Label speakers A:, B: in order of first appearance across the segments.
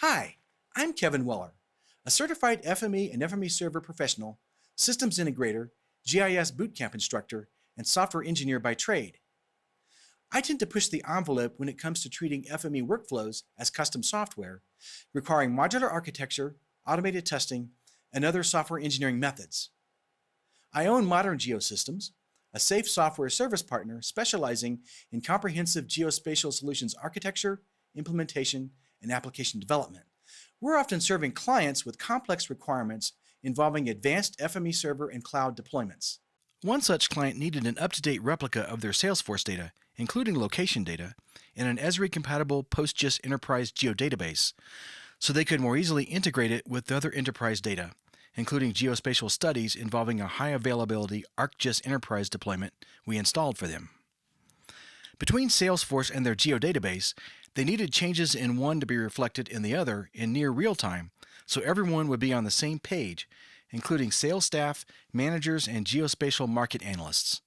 A: Hi, I'm Kevin Weller, a certified FME and FME server professional, systems integrator, GIS bootcamp instructor, and software engineer by trade. I tend to push the envelope when it comes to treating FME workflows as custom software, requiring modular architecture, automated testing, and other software engineering methods. I own Modern Geosystems, a safe software service partner specializing in comprehensive geospatial solutions architecture, implementation, and application development. We're often serving clients with complex requirements involving advanced FME server and cloud deployments. One such client needed an up-to-date replica of their Salesforce data, including location data, in an Esri-compatible PostGIS enterprise geodatabase, so they could more easily integrate it with other enterprise data, including geospatial studies involving a high-availability ArcGIS enterprise deployment we installed for them. Between Salesforce and their geodatabase, they needed changes in one to be reflected in the other in near real time, so everyone would be on the same page, including sales staff, managers, and geospatial market analysts.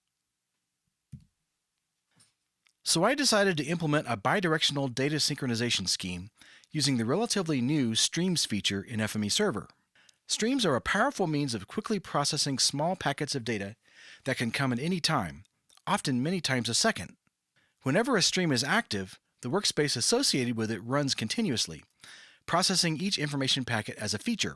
A: So I decided to implement a bidirectional data synchronization scheme using the relatively new Streams feature in FME Server. Streams are a powerful means of quickly processing small packets of data that can come at any time, often many times a second. Whenever a stream is active, the workspace associated with it runs continuously, processing each information packet as a feature.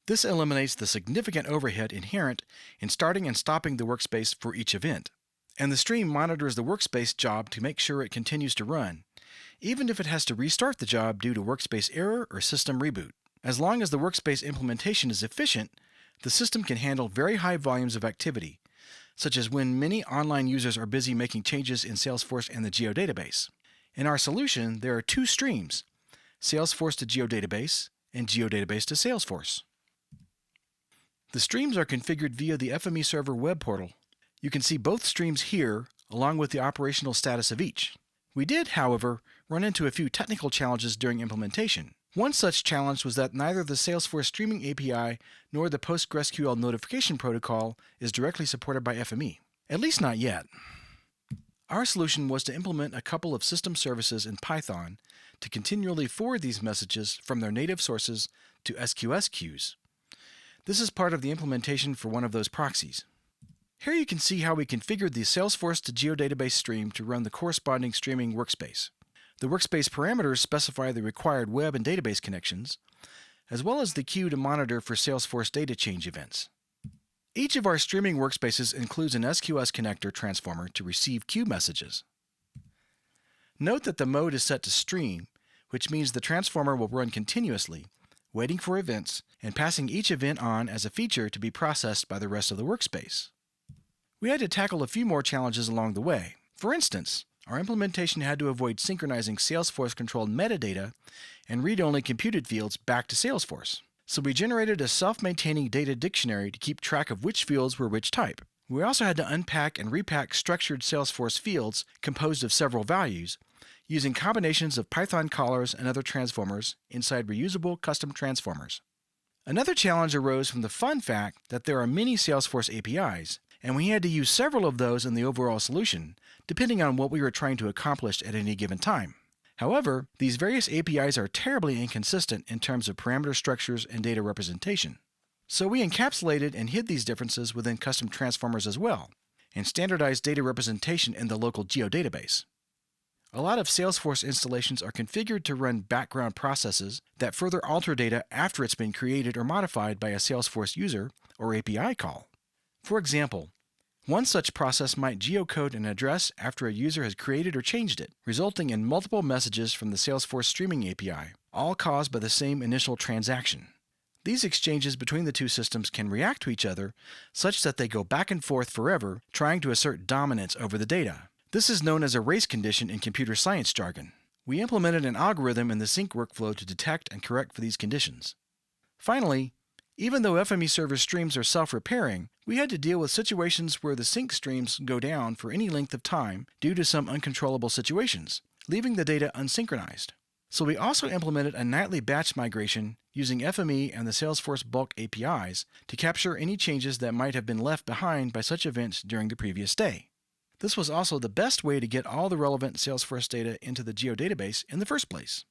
A: This eliminates the significant overhead inherent in starting and stopping the workspace for each event. And the stream monitors the workspace job to make sure it continues to run, even if it has to restart the job due to workspace error or system reboot. As long as the workspace implementation is efficient, the system can handle very high volumes of activity, such as when many online users are busy making changes in Salesforce and the geodatabase. In our solution, there are two streams, Salesforce to geodatabase and geodatabase to Salesforce. The streams are configured via the FME Server web portal. You can see both streams here, along with the operational status of each. We did, however, run into a few technical challenges during implementation. One such challenge was that neither the Salesforce Streaming API nor the PostgreSQL notification protocol is directly supported by FME, at least not yet. Our solution was to implement a couple of system services in Python to continually forward these messages from their native sources to SQS queues. This is part of the implementation for one of those proxies. Here you can see how we configured the Salesforce to geodatabase stream to run the corresponding streaming workspace. The workspace parameters specify the required web and database connections, as well as the queue to monitor for Salesforce data change events. Each of our streaming workspaces includes an SQS connector transformer to receive queue messages. Note that the mode is set to stream, which means the transformer will run continuously, waiting for events and passing each event on as a feature to be processed by the rest of the workspace. We had to tackle a few more challenges along the way. For instance, our implementation had to avoid synchronizing Salesforce-controlled metadata and read-only computed fields back to Salesforce. So we generated a self-maintaining data dictionary to keep track of which fields were which type. We also had to unpack and repack structured Salesforce fields composed of several values, using combinations of Python callers and other transformers inside reusable custom transformers. Another challenge arose from the fun fact that there are many Salesforce APIs, and we had to use several of those in the overall solution, depending on what we were trying to accomplish at any given time. However, these various APIs are terribly inconsistent in terms of parameter structures and data representation. So we encapsulated and hid these differences within custom transformers as well, and standardized data representation in the local geodatabase. A lot of Salesforce installations are configured to run background processes that further alter data after it's been created or modified by a Salesforce user or API call. For example, one such process might geocode an address after a user has created or changed it, resulting in multiple messages from the Salesforce Streaming API, all caused by the same initial transaction. These exchanges between the two systems can react to each other such that they go back and forth forever, trying to assert dominance over the data. This is known as a race condition in computer science jargon. We implemented an algorithm in the sync workflow to detect and correct for these conditions. Finally, even though FME server streams are self-repairing, we had to deal with situations where the sync streams go down for any length of time due to some uncontrollable situations, leaving the data unsynchronized. So we also implemented a nightly batch migration using FME and the Salesforce bulk APIs to capture any changes that might have been left behind by such events during the previous day. This was also the best way to get all the relevant Salesforce data into the geodatabase in the first place.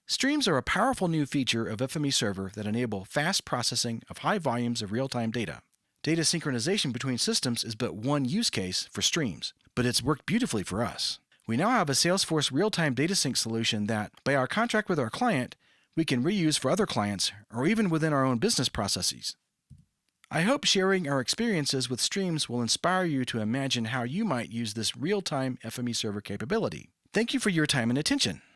A: Streams are a powerful new feature of FME Server that enable fast processing of high volumes of real-time data. Data synchronization between systems is but one use case for streams, but it's worked beautifully for us. We now have a Salesforce real-time data sync solution that, by our contract with our client, we can reuse for other clients or even within our own business processes. I hope sharing our experiences with streams will inspire you to imagine how you might use this real-time FME Server capability. Thank you for your time and attention.